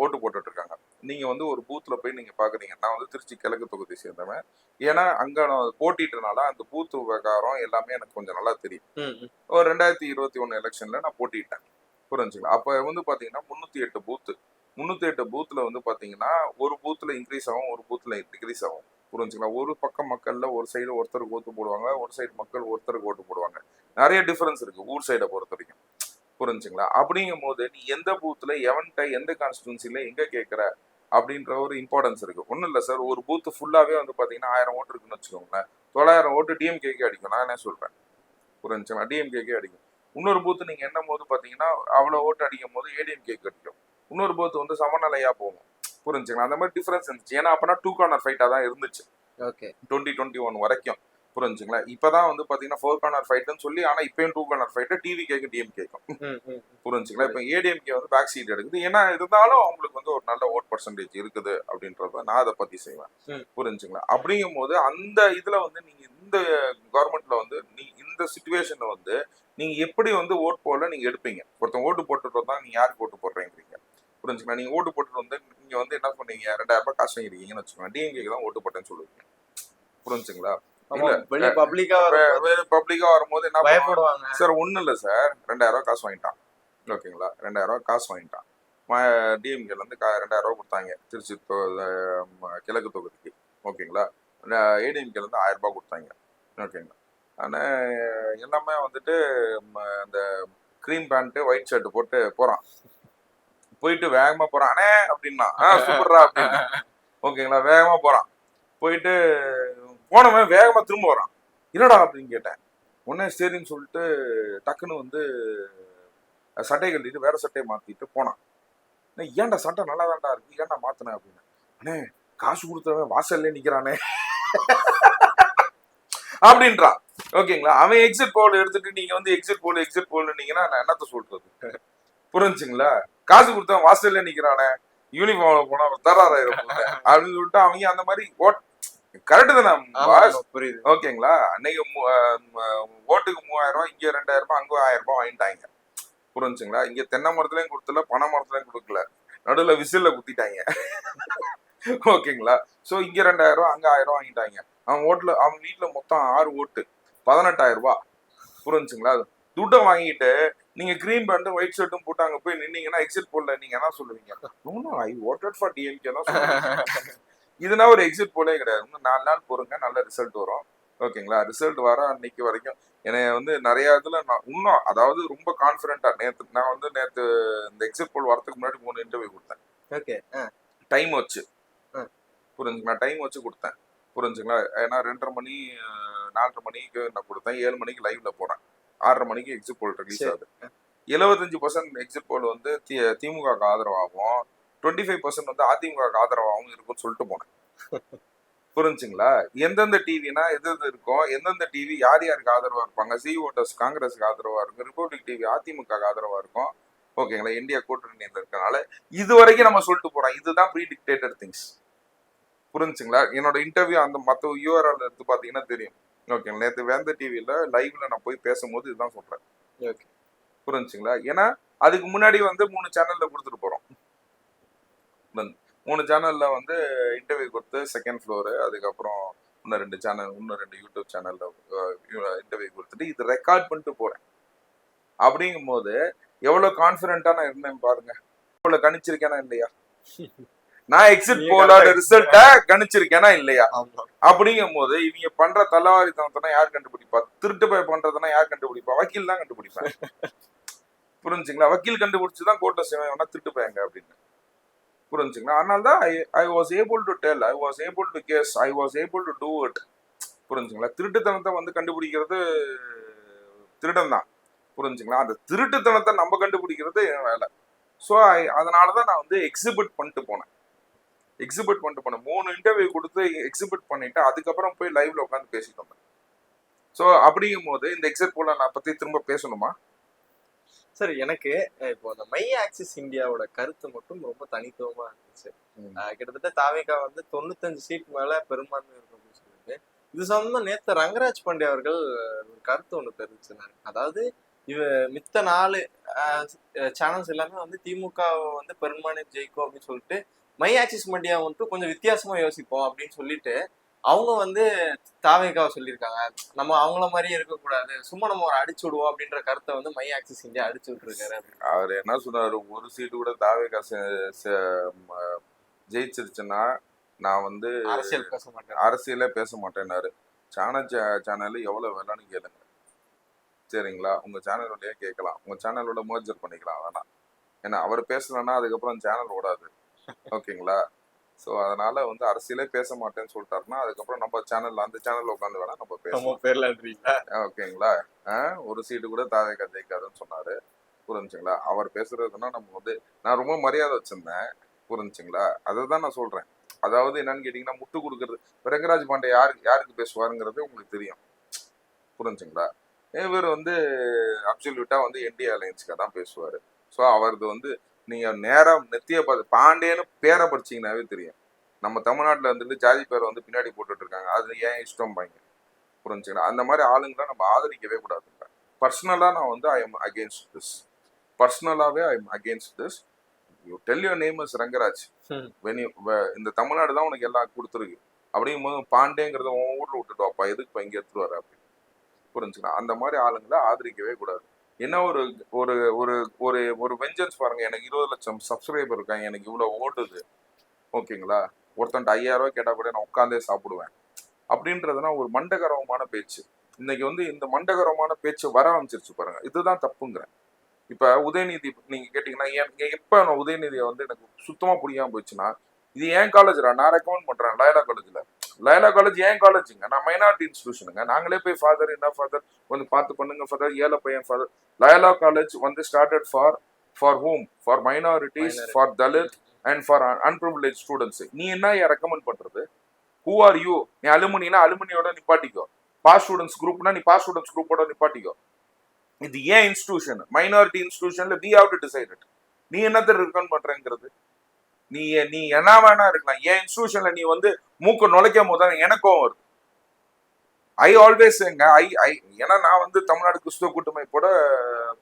ஓட்டு போட்டுட்டு இருக்காங்க. நீங்க வந்து ஒரு பூத்ல போய் நீங்க பாக்குறீங்க. நான் வந்து திருச்சி கிழக்கு தொகுதி சேர்ந்தவன். ஏன்னா அங்க நான் போட்டிட்டனால அந்த பூத் விவகாரம் எல்லாமே எனக்கு கொஞ்சம் நல்லா தெரியும். ஒரு 2021 எலெக்ஷன்ல நான் போட்டிட்டேன். புரிஞ்சுங்களா? அப்ப வந்து பாத்தீங்கன்னா 308 பூத்ல வந்து பாத்தீங்கன்னா ஒரு பூத்ல இன்க்ரீஸ் ஆகும், ஒரு பூத்ல டிக்ரீஸ் ஆகும். புரிஞ்சுங்களா? ஒரு பக்கம் மக்கள்ல ஒரு சைடு ஒருத்தருக்கு ஓட்டு போடுவாங்க, ஒரு சைடு மக்கள் ஒருத்தருக்கு ஓட்டு போடுவாங்க. நிறைய டிஃபரன்ஸ் இருக்கு ஊர் சைடை பொறுத்த வரைக்கும். புரிஞ்சுங்களா? அப்படிங்கும் போது நீ எந்த பூத்துல எவன்கிட்ட எந்த கான்ஸ்டியூன்சில எங்க கேட்கற அப்படின்ற ஒரு இம்பார்ட்டன்ஸ் இருக்கு. ஒன்றும் இல்லை சார், ஒரு பூத்து ஃபுல்லாவே வந்து பாத்தீங்கன்னா 1000 ஓட்டு இருக்குன்னு வச்சுக்கோங்களேன், 900 ஓட்டு டிஎம்கேக்கு அடிக்கும். நான் என்ன சொல்றேன்? புரிஞ்சுங்களா? டிஎம்கேக்கே அடிக்கும். இன்னொரு பூத்து நீங்க எண்ணும் போது பாத்தீங்கன்னா அவ்வளவு ஓட்டு அடிக்கும் போது ஏடிஎம்கேக்கு அடிக்கும். இன்னொரு பூத்து வந்து சமநிலையா போகும். புரிஞ்சுங்களா? அந்த மாதிரி டிஃபரன்ஸ் இருந்துச்சு. ஏன்னா அப்பனா 2 கார்னர் ஃபைட்டா தான் இருந்துச்சு 2021 வரைக்கும். புரிஞ்சுங்களா? இப்பதான் வந்து பாத்தீங்கன்னா 4 கார்னர் ஃபைட்னு சொல்லி, ஆனா இப்பயும் 2 கார்னர் ஃபைட் டிவி கேக்கும் டிஎம் கேக்கும். புரிஞ்சுங்களா? இப்ப ஏடிஎம்கே வந்து பேக் சீட் எடுக்குது. ஏன்னா இருந்தாலும் அவங்களுக்கு வந்து ஒரு நல்ல ஓட் பர்சன்டேஜ் இருக்குது அப்படின்றத நான் அதை பத்தி செய்வேன். புரிஞ்சுங்களா? அப்படிங்கும் போது அந்த இதுல வந்து நீங்க இந்த கவர்மெண்ட்ல வந்து இந்த சிச்சுவேஷன்ல வந்து நீங்க எப்படி வந்து ஓட் போல நீங்க எடுப்பீங்க? ஒருத்தன் ஓட்டு போட்டுட்டு தான் நீங்க யாருக்கு ஓட்டு போடுறீங்க? புரிஞ்சுங்களா? நீங்க ஓட்டு போட்டுட்டு வந்து நீங்க வந்து என்ன பண்ணீங்க, 2000 ரூபாய் காசு வாங்கிருக்கீங்கன்னு வச்சுக்கோங்க, டிஎம்கேக்கு தான் ஓட்டு போட்டேன்னு சொல்லுவீங்க. புரிஞ்சுங்களா? இல்ல பப்ளிக்கா வரும்போது என்ன பயப்படுவாங்க சார்? ஒண்ணும் இல்ல சார், 2000 ரூபாய் காசு வாங்கிட்டான். ஓகேங்களா? 2000 ரூபாய் காசு வாங்கிட்டான். டிஎம்கேல இருந்து 2000 ரூபாய் கொடுத்தாங்க திருச்சி கிழக்கு தொகுதிக்கு. ஓகேங்களா? ஏடிஎம்கேல இருந்து 1000 ரூபாய் கொடுத்தாங்க. ஓகேங்களா? ஆனா எல்லாமே வந்துட்டு இந்த கிரீம் பேண்ட் ஒயிட் ஷர்ட் போட்டு போறான். போயிட்டு வேகமா போறான், அண்ணே அப்படின்னா சூப்பர்ரா அப்படின்னு. ஓகேங்களா? வேகமா போறான். போயிட்டு போனவன் வேகமா திரும்ப வரான். என்னடா அப்படின்னு கேட்டேன். உடனே சரின்னு சொல்லிட்டு டக்குன்னு வந்து சட்டையை கட்டிட்டு வேற சட்டையை மாத்திட்டு போனான். ஏன்டா சட்டை நல்லா தான்டா இருக்கு, ஏன்டா மாத்தின அப்படின்னு. அண்ணே காசு கொடுத்தவன் வாசல்ல நிக்கிறானே அப்படின்றான். ஓகேங்களா, அவன் எக்ஸிட் போல் எடுத்துட்டு நீங்க வந்து எக்ஸிட் போல்னீங்கன்னா நான் என்னத்த சொல்றது, புரிஞ்சுங்களா? காசு கொடுத்தவன் வாசல்ல நிக்கிறானே, யூனிஃபார்ம்ல போனா அவன் தராராயிரம் அப்படின்னு சொல்லிட்டு அவங்க அந்த மாதிரி கரெக்டு தானே பாஸ்? புரியுது. ஓகேங்களா, அன்னைக்கு ஓட்டுக்கு 3000 இங்க 2000 அங்க 1000 வாங்கிட்டாங்க. புரிஞ்சுங்களா? இங்க தென்னை மரத்துலயும் கொடுத்துல, பனை மரத்துலயும் கொடுக்கல, நடுவுல விசில்ல குத்திட்டாங்க. ஓகேங்களா, சோ இங்க 2000 அங்க 1000 வாங்கிட்டாங்க. அவன் வீட்டுல மொத்தம் 6 ஓட்டு 18,000. புரிஞ்சுங்களா? துட்டை வாங்கிட்டு நீங்க கிரீம் பேண்டும் ஒயிட் ஷர்ட்டும் போட்டு அங்க போய் நின்னீங்கன்னா எக்ஸிட் போல்ல நீங்க என்ன சொல்லுவீங்க? ஐ voted for DMK தான் சொல்லுவீங்க. இதுனா ஒரு எக்ஸிட் போலே கிடையாது. இன்னும் 4 நாள் பொறுங்க, நல்ல ரிசல்ட் வரும். ஓகேங்களா, ரிசல்ட் வர அன்னைக்கு வரைக்கும் என்னை வந்து நிறைய இதுல நான் இன்னும் அதாவது ரொம்ப கான்ஃபிடென்ட்டா நான் வந்து நேத்து இந்த எக்ஸிட் போல் வரதுக்கு முன்னாடி 3 இன்டர்வியூ கொடுத்தேன். ஓகே. டைம் வச்சு புரிஞ்சுங்களா, டைம் வச்சு கொடுத்தேன். புரிஞ்சுங்களா, ஏன்னா 2:30 மணி 4:30 மணிக்கு நான் கொடுத்தேன், 7 மணிக்கு லைவ்ல போறேன், 6:30 மணிக்கு எக்ஸிட் போல் ரிலீஸ் ஆகுது. 75% எக்ஸிட் போல் வந்து திமுக ஆதரவாகவும் 25% வந்து அதிமுக ஆதரவாகவும் இருக்கும்னு சொல்லிட்டு போனேன். புரிஞ்சுங்களா, எந்தெந்த டிவினா எது இருக்கும், எந்தெந்த டிவி யார் யாருக்கு ஆதரவா இருப்பாங்க, சி ஓட்டர்ஸ் காங்கிரஸுக்கு ஆதரவா இருக்கும், ரிப்பப்ளிக் டிவி அதிமுக ஆதரவா இருக்கும். ஓகேங்களா, இந்தியா கூட்டணி இருக்கனால இது வரைக்கும் நம்ம சொல்லிட்டு போறோம். இதுதான் ப்ரீ டிக்டேட்டட் திங்ஸ். புரிஞ்சுங்களா, என்னோட இன்டர்வியூ அந்த மற்ற யூஆர்எல் எடுத்து பாத்தீங்கன்னா தெரியும். ஓகே, நேற்று வேந்த டிவியில லைவ்ல நான் போய் பேசும்போது இதுதான் சொல்றேன். ஓகே, புரிஞ்சுங்களா, ஏன்னா அதுக்கு முன்னாடி வந்து 3 சேனல்ல கொடுத்துட்டு போறோம். 3 சேனல்ல வந்து இன்டர்வியூ கொடுத்து செகண்ட் ஃப்ளோரு, அதுக்கப்புறம் இன்னும் 2 யூடியூப் சேனல்ல இன்டர்வியூ கொடுத்துட்டு இது ரெக்கார்ட் பண்ணிட்டு போறேன். அப்படிங்கும் போது எவ்வளவு கான்பிடென்டா நான் இருந்தேன் பாருங்க. இவ்வளவு கணிச்சிருக்கேனா இல்லையா? நான் எக்ஸிட் போலோட ரிசல்ட்ட கணிச்சிருக்கேனா இல்லையா? அப்படிங்கும் போது இவங்க பண்ற தலவாரித்தனத்தை யார் கண்டுபிடிப்பா? திருட்டு போய் பண்றதுன்னா யார் கண்டுபிடிப்பா? வக்கீல் தான் கண்டுபிடிப்பேன். புரிஞ்சுங்களா, வக்கீல் கண்டுபிடிச்சுதான் கோர்ட்ல செய்வேன் திருட்டு போயாங்க அப்படின்னு. புரிஞ்சுங்களா, அதனால தான் I was able to tell, I was able to guess, I was able to do it. புரிஞ்சுங்களா, திருட்டுத்தனத்தை வந்து கண்டுபிடிக்கிறது திருடன் தான். புரிஞ்சுங்களா, அந்த திருட்டுத்தனத்தை நம்ம கண்டுபிடிக்கிறது என் வேலை. ஸோ அதனாலதான் நான் வந்து எக்ஸிபிட் பண்ணிட்டு போனேன். 3 இன்டர்வியூ கொடுத்து எக்ஸிபிட் பண்ணிட்டு அதுக்கப்புறம் போய் லைவ்ல உட்காந்து பேசிட்டு வந்தேன். ஸோ அப்படிங்கும் போது இந்த எக்ஸிட் போல நான் பத்தி திரும்ப பேசணுமா? சரி, எனக்கு இப்போ அந்த மை ஆக்சிஸ் இந்தியாவோட கருத்து மட்டும் ரொம்ப தனித்துவமா இருந்துச்சு. கிட்டத்தட்ட தாவேகா வந்து 95 சீட் மேல பெரும்பான்மை இருக்கும் அப்படின்னு சொல்லிட்டு இது சம்பந்தமா நேத்து ரங்கராஜ் பாண்டே அவர்கள் ஒரு கருத்து ஒண்ணு தெரிவிச்சிருந்தாரு. அதாவது மித்த 4 சேனல்ஸ் எல்லாமே வந்து திமுக வந்து பெரும்பான்மை ஜெயிக்கும் அப்படின்னு சொல்லிட்டு மை ஆக்சிஸ் இந்தியா வந்துட்டு கொஞ்சம் வித்தியாசமா யோசிப்போம் அப்படின்னு சொல்லிட்டு அவங்க வந்து தாவேகாவை சொல்லியிருக்காங்க. நம்ம அவங்கள மாதிரியே இருக்கக்கூடாது, சும்மா நம்ம ஒரு அடிச்சு விடுவோம் அப்படின்ற கருத்தை வந்து மை ஆக்சிஸ் இந்தியா அடிச்சு விட்டுருக்காரு. அவர் என்ன சொன்னாரு, ஒரு சீட்டு கூட தாவேகா ஜெயிச்சிருச்சுன்னா நான் வந்து அரசியலே பேச மாட்டேன்னாரு. சேனல் எவ்வளவு வேலைன்னு கேளுங்க. சரிங்களா, உங்க சேனலோடய கேட்கலாம், உங்க சேனலோட மர்ஜர் பண்ணிக்கலாம், வேணாம். ஏன்னா அவர் பேசலன்னா அதுக்கப்புறம் சேனல் ஓடாது. ஓகேங்களா, ஸோ அதனால வந்து அரசியலே பேச மாட்டேன்னு சொல்லிட்டாருன்னா அதுக்கப்புறம் நம்ம சேனல்ல அந்த சேனல்ல உட்காந்து வேணா நம்ம பேசலாம். ஓகேங்களா, ஒரு சீட்டு கூட தாவேகா ஜெயிக்காதுன்னு சொன்னாரு. புரிஞ்சுங்களா, அவர் பேசுறதுன்னா நம்ம வந்து நான் ரொம்ப மரியாதை வச்சிருந்தேன். புரிஞ்சுங்களா, அதை தான் நான் சொல்றேன். அதாவது என்னன்னு கேட்டீங்கன்னா, முட்டு கொடுக்கறது ரங்கராஜ் பாண்டே யாருக்கு பேசுவாருங்கிறது உங்களுக்கு தெரியும். புரிஞ்சுங்களா, இவர் வந்து அப்சல்யூட்டா வந்து என்டிஏ அலையன்ஸ்க்காக தான் பேசுவாரு. ஸோ அவரது வந்து நீங்க நேரம் நெத்திய பார்த்து பாண்டேன்னு பேரை படிச்சீங்கன்னாவே தெரியும். நம்ம தமிழ்நாட்டில் வந்துட்டு ஜாதி பேரை வந்து பின்னாடி போட்டுட்டு இருக்காங்க, அது ஏன் இஷ்டம் பாங்க. புரிஞ்சுங்களா, அந்த மாதிரி ஆளுங்களை நம்ம ஆதரிக்கவே கூடாதுங்க. பர்சனலா நான் வந்து ஐ எம் அகேன்ஸ்ட் திஸ். பர்சனலாவே I am against this. You tell your name is Rangaraj. இந்த தமிழ்நாடு தான் உனக்கு எல்லாம் கொடுத்துருக்கு. அப்படிங்கும் போது பாண்டேங்கிறத உன் ஊர்ல விட்டுட்டு வாப்பா, எதுக்கு இங்க எடுத்துட்டு வர அப்படின்னு. புரிஞ்சுக்கலாம், அந்த மாதிரி ஆளுங்களை ஆதரிக்கவே கூடாது. என்ன ஒரு ஒரு ஒரு ஒரு ஒரு வெஞ்சன்ஸ் பாருங்க, எனக்கு 20 லட்சம் சப்ஸ்கிரைபர் இருக்காங்க, எனக்கு இவ்வளவு ஓட்டுது. ஓகேங்களா, ஒருத்தன்ட்டு 5000 ரூபாய் கேட்டா கூட நான் உட்காந்தே சாப்பிடுவேன் அப்படின்றதுனா ஒரு மண்டகரமான பேச்சு. இன்னைக்கு வந்து இந்த மண்டகரமான பேச்சு வர ஆரம்பிச்சிருச்சு பாருங்க, இதுதான் தப்புங்கிறேன். இப்ப உதயநிதி நீங்க கேட்டீங்கன்னா, எப்ப நான் உதயநிதியை வந்து எனக்கு சுத்தமா பிடிக்காம போயிடுச்சுன்னா, இது ஏன் காலேஜ்ரா, நான் ரெக்கமெண்ட் பண்றேன் லயலா காலேஜ்ல லயலா காலேஜ் ஏன் காலேஜுங்க, நான் மைனாரிட்டி இன்ஸ்டிடியூஷனுங்க. நாங்களே போய் ஃபாதர் என்ன ஃபாதர் கொஞ்சம் பார்த்து பண்ணுங்க ஃபாதர், ஏழை பையன் ஃபாதர். லயலா காலேஜ் வந்து started for home, for minorities, for Dalit and for unprivileged students. நீ என்ன ரெக்கமெண்ட் பண்றது? Who are you? நீ அலுமினினா அலுமினியோட நிப்பாட்டிக்கோ, பாஸ் ஸ்டூடெண்ட்ஸ் குரூப்னா நீ பாஸ் ஸ்டூடெண்ட்ஸ் குரூப்போட நிப்பாட்டிக்கோ. இது ஏன் இன்ஸ்டிடியூஷன்? மைனாரிட்டி இன்ஸ்டிடியூஷன்ல we have to decide it. நீ என்னத்தை ரெக்கமெண்ட் பண்றேங்கிறது? நீ நீ என்ன வேணா இருக்கலாம். ஏன் இன்ஸ்டிடியூஷன்ல நீ வந்து மூக்க நுழைக்கும் போது தான் எனக்கும் வருது. ஐ ஆல்வேஸ் ஏன்னா நான் வந்து தமிழ்நாடு கிறிஸ்துவ கூட்டமைப்போட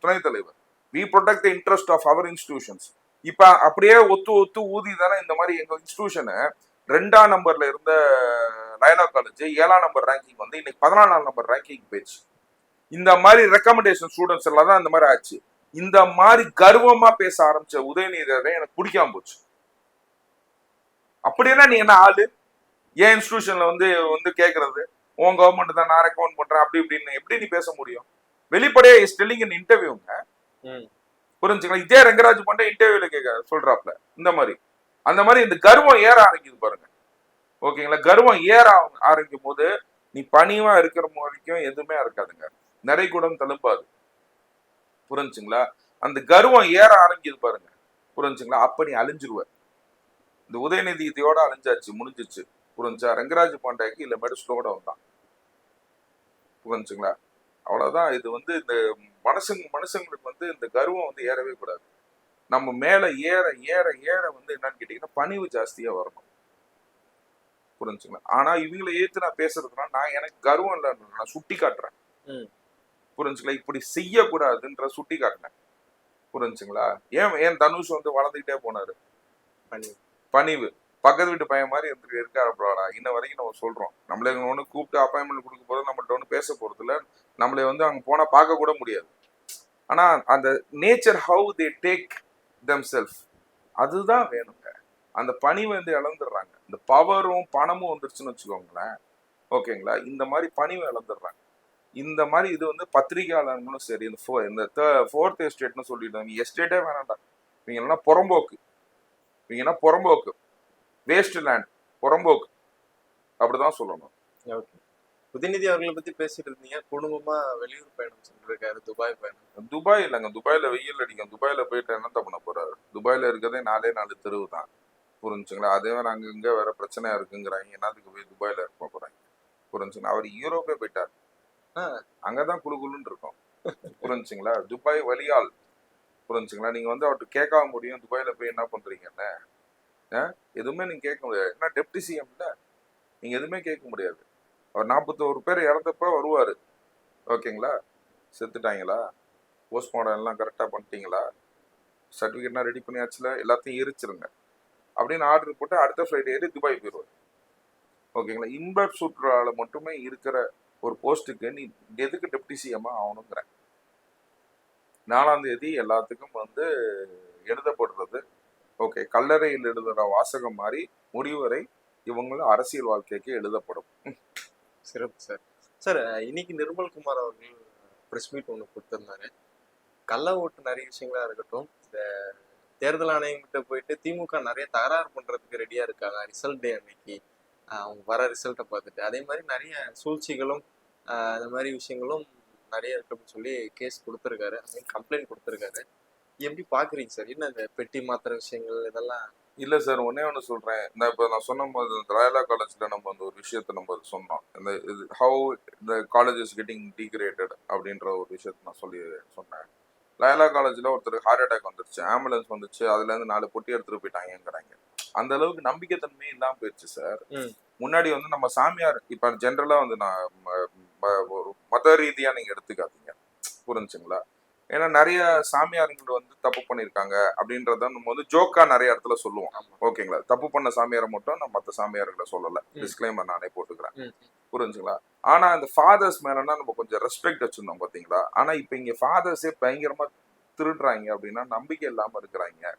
துணைத் தலைவர். We protect the interest of our institutions. இப்ப அப்படியே ஒத்து ஊதி தானே இந்த மாதிரி எங்க இன்ஸ்டிடியூஷனை 2ஆம் நம்பர்ல இருந்த லயலா காலேஜ் 7ஆம் நம்பர் ரேங்கிங் வந்து இன்னைக்கு 14ஆம் நம்பர் ரேங்கிங் போயிடுச்சு. இந்த மாதிரி ரெக்கமெண்டேஷன் ஸ்டூடெண்ட்ஸ் எல்லாம் தான் இந்த மாதிரி ஆச்சு. இந்த மாதிரி கர்வமா பேச ஆரம்பிச்ச உதயநிதி எனக்கு பிடிக்காம போச்சு. அப்படின்னா நீ என்ன ஆளு? ஏன் இன்ஸ்டிடியூஷன்ல வந்து கேட்கறது உன் கவர்மெண்ட் தான் நான் ரெக்கமெண்ட் பண்றேன் அப்படி இப்படின்னு எப்படி நீ பேச முடியும்? வெளிப்படையா இஸ் டெல்லிங் இன் இன்டர்வியூங்க. புரிஞ்சுங்களா? இதே ரங்கராஜ் பாண்டே இன்டர்வியூல கேட்க சொல்றாப்ல இந்த மாதிரி. அந்த மாதிரி இந்த கர்வம் ஏற ஆரம்பிக்குது பாருங்க. ஓகேங்களா? கர்வம் ஏற ஆரம்பிக்கும் போது நீ பணிவா இருக்கிற வரைக்கும் எதுவுமே இருக்காதுங்க. நிறைகுடம் தழும்பாது. புரிஞ்சுங்களா? அந்த கர்வம் ஏற ஆரம்பிக்குது பாருங்க. புரிஞ்சுங்களா? அப்ப நீ அழிஞ்சிருவ. இந்த உதயநிதி இதையோட அழிஞ்சாச்சு, முடிஞ்சிச்சு. புரிஞ்சா? ரங்கராஜ் பாண்டேக்கு இல்ல மெடிஸ்லோட வந்தான். புரிஞ்சுங்களா? அவ்வளவுதான். இது வந்து இந்த மனுஷங்களுக்கு வந்து இந்த கர்வம் வந்து ஏறவே கூடாது. நம்ம மேல ஏற ஏற ஏற வந்து என்னன்னு கேட்டீங்கன்னா பணிவு ஜாஸ்தியா வரணும். புரிஞ்சுங்களா? ஆனா இவங்களை ஏத்து நான் பேசுறதுனா நான் எனக்கு கர்வம் இல்லை, நான் சுட்டி காட்டுறேன். புரிஞ்சுங்களா? இப்படி செய்யக்கூடாதுன்ற சுட்டி காட்டினேன். புரிஞ்சுங்களா? ஏன் தனுஷ் வந்து வளர்ந்துகிட்டே போனாரு? பணிவு. பக்கத்து வீட்டு பையன் மாதிரி இருக்காரு ப்ரோடா. இன்ன வரைக்கும் நம்ம சொல்றோம். நம்மளே ஒன்று கூப்பிட்டு அப்பாயின்மெண்ட் கொடுக்க போது நம்மள்ட்ட ஒன்று பேச போறது இல்லை. நம்மளே வந்து அங்க போனா பார்க்க கூட முடியாது. ஆனா அந்த nature how they take themself அதுதான் வேணுங்க. அந்த பணிவை வந்து இழந்துடுறாங்க. இந்த பவரும் பணமும் வந்துருச்சுன்னு வச்சுக்கோங்களேன். ஓகேங்களா? இந்த மாதிரி பணிவை இழந்துடுறாங்க. இந்த மாதிரி இது வந்து பத்திரிகையாளர்களும் சரி, இந்த 4th எஸ்டேட்னு சொல்லிட்டு எஸ்டேட்டே வேணாண்டா, இவங்க எல்லாம் புறம்போக்கு, வேஸ்ட் லேண்ட், புறம்போக்கு, அப்படிதான் சொல்லணும். உதயநிதி அவர்களை பத்தி பேசிட்டு இருந்தீங்க. குடும்பமா வெளியூர் பயணம் சென்றிருக்காரு, துபாய் பயணம். துபாய் இல்லைங்க, துபாயில வெயில் அடிக்கும். துபாயில போயிட்டு என்னத்த பண்ண போறாரு? துபாயில இருக்கிறதே 4 தெருவு தான். புரிஞ்சுங்களா? அதே வேற அங்க இங்க வேற பிரச்சனையா இருக்குங்கிறாங்க. என்னத்துக்கு போய் துபாயில இருக்க போறாங்க? புரிஞ்சுங்களா? அவர் யூரோப்பே போயிட்டாரு. அங்கதான் குழுன்னு இருக்கும். புரிஞ்சுங்களா? துபாய் வழியால். புரிஞ்சுங்களா? நீங்க வந்து அவர்கிட்ட கேட்காம முடியும் துபாயில போய் என்ன பண்றீங்கன்னு. எதுவுமே நீங்க கேட்க முடியாது. ஏன்னா டெப்டி சிஎம் இல்ல, நீங்க எதுவுமே கேட்க முடியாது. அவர் 41 பேர் இறந்தப்ப வருவாரு. ஓகேங்களா? செத்துட்டாங்களா? போஸ்ட்மார்டம் எல்லாம் கரெக்டா பண்ணிட்டீங்களா? சர்டிபிகேட்லாம் ரெடி பண்ணியாச்சுல, எல்லாத்தையும் எரிச்சிருங்க அப்படின்னு ஆர்டர் போட்டு அடுத்த ஃப்ளைட் ஏறி துபாய் போயிடுவார். ஓகேங்களா? இன்ப சுற்றுலால மட்டுமே இருக்கிற ஒரு போஸ்ட்டுக்கு நீ எதுக்கு டெப்டி சிஎம்மா ஆகணுங்கிற? 4ஆம் தேதி எல்லாத்துக்கும் வந்து எழுதப்படுறது. ஓகே, கல்லறையில் எழுதுற வாசகம் மாதிரி முடிவரை இவங்களும் அரசியல் வாழ்க்கைக்கு எழுதப்படும். சிறப்பு சார். சார், இன்னைக்கு நிர்மல்குமார் அவர்கள் ப்ரெஸ் மீட் ஒன்று கொடுத்துருந்தாரு. கள்ள ஓட்டு நிறைய விஷயங்களா இருக்கட்டும், இந்த தேர்தல் ஆணையங்கிட்ட போயிட்டு திமுக நிறைய தகராறு பண்றதுக்கு ரெடியா இருக்காங்க ரிசல்ட் டே அன்னைக்கு, அவங்க வர ரிசல்ட்டை பார்த்துட்டு. அதே மாதிரி நிறைய சூழ்ச்சிகளும் அந்த மாதிரி விஷயங்களும் நிறைய இருக்குன்னு சொல்லி கேஸ் கொடுத்துருக்காரு, கம்ப்ளைண்ட் கொடுத்துருக்காரு. எப்படி பாக்குறீங்க சார்? என்ன இந்த பெட்டி மாத்திர விஷயங்கள் இதெல்லாம்? இல்ல சார், ஒன்னே ஒன்று சொல்றேன். இப்போ நான் சொன்ன போது லயலா காலேஜ்ல நம்ம அந்த ஒரு விஷயத்த நம்ம சொன்னோம். இந்த இது how the college is getting degraded அப்படின்ற ஒரு விஷயத்த நான் சொன்னேன். லயலா காலேஜ்ல ஒருத்தர் ஹார்ட் அட்டாக் வந்துருச்சு, ஆம்புலன்ஸ் வந்துச்சு, அதுல இருந்து 4 பொட்டி எடுத்துட்டு போயிட்டாங்கிறாங்க. அந்த அளவுக்கு நம்பிக்கை தன்மையே இல்லாம போயிடுச்சு சார். முன்னாடி வந்து நம்ம சாமியார், இப்ப ஜென்ரலா வந்து நான் மத ரீதியா நீங்க எடுத்துக்காதீங்க. புரிஞ்சுங்களா? ஏன்னா நிறைய சாமியார்கள் வந்து தப்பு பண்ணியிருக்காங்க அப்படின்றத நம்ம வந்து ஜோக்கா நிறைய இடத்துல சொல்லுவோம். ஓகேங்களா? தப்பு பண்ண சாமியாரை மட்டும் நான் மற்ற சாமியார்களை சொல்லலை, டிஸ்க்ளைமர் நானே போட்டுக்கிறேன். புரிஞ்சுங்களா? ஆனா இந்த ஃபாதர்ஸ் மேலனா நம்ம கொஞ்சம் ரெஸ்பெக்ட் வச்சிருந்தோம் பாத்தீங்களா? ஆனா இப்ப இங்க ஃபாதர்ஸே பயங்கரமா திருடுறாங்க அப்படின்னா நம்பிக்கை இல்லாம இருக்கிறாங்க.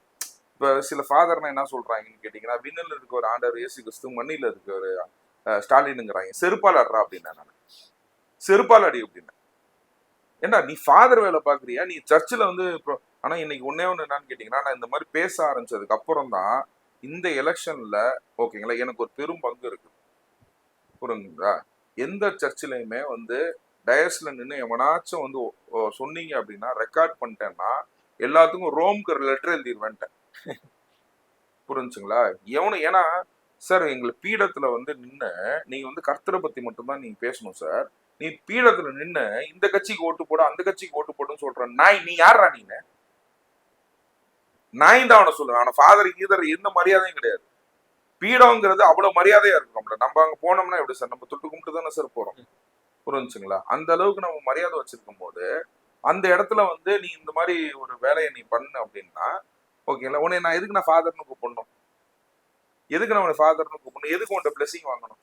இப்ப சில ஃபாதர்னா என்ன சொல்றாங்கன்னு கேட்டீங்கன்னா, விண்ணில் இருக்க ஒரு ஆண்டவர் இயேசு கிறிஸ்து, மண்ணில இருக்க ஒரு ஸ்டாலினுங்கிறாங்க. செருப்பால் அட்றா அப்படின்னா, நான் செருப்பால் அடி அப்படின்னா, ஏண்டா நீ ஃபாதர் வேலை பாக்குறியா? நீ சர்ச்சில் வந்து ஆனா இன்னைக்கு ஒன்னே ஒன்று என்னன்னு கேட்டீங்கன்னா, நான் இந்த மாதிரி பேச ஆரம்பிச்சதுக்கு அப்புறம் தான் இந்த எலெக்ஷன்ல ஓகேங்களா எனக்கு ஒரு பெரும் பங்கு இருக்கு. புரியுங்களா? எந்த சர்ச்சிலையுமே வந்து டயஸ்ல நின்று எவனாச்சும் வந்து சொன்னீங்க அப்படின்னா ரெக்கார்ட் பண்ணிட்டேன்னா எல்லாத்துக்கும் ரோம்க்கு லெட்டர் எழுதிடுவேன்ட்டேன். புரிஞ்சுங்களா? எவனு ஏன்னா சார் எங்களுக்கு பீடத்துல வந்து நின்று நீங்க வந்து கர்த்தரை பத்தி மட்டும்தான் நீங்க பேசணும் சார். நீ பீடத்துல நின்று இந்த கட்சிக்கு ஓட்டு போட அந்த கட்சிக்கு ஓட்டு போடுன்னு சொல்ற நாய், நீ யாரா நீங்க? நாய் தான் அவனை சொல்லுவேன். அவன ஃபாதர் கீதர் எந்த மரியாதையும் கிடையாது. பீடம்ங்கிறது அவ்வளவு மரியாதையா இருக்கும். நம்ம அங்க போனோம்னா எப்படி சார், நம்ம தொட்டு கும்பிட்டு தானே சார் போறோம். புரிஞ்சுங்களா? அந்த அளவுக்கு நம்ம மரியாதை வச்சிருக்கும் போது அந்த இடத்துல வந்து நீ இந்த மாதிரி ஒரு வேலையை நீ பண்ணு அப்படின்னா ஓகேங்களா, உன்னை நான் எதுக்கு நான் ஃபாதர்னு கூப்பிடணும்? எதுக்கு நான் உன்னை ஃபாதர்னு கூப்பிடணும்? எதுக்கு உன்ட்ட பிளெஸிங் வாங்கணும்?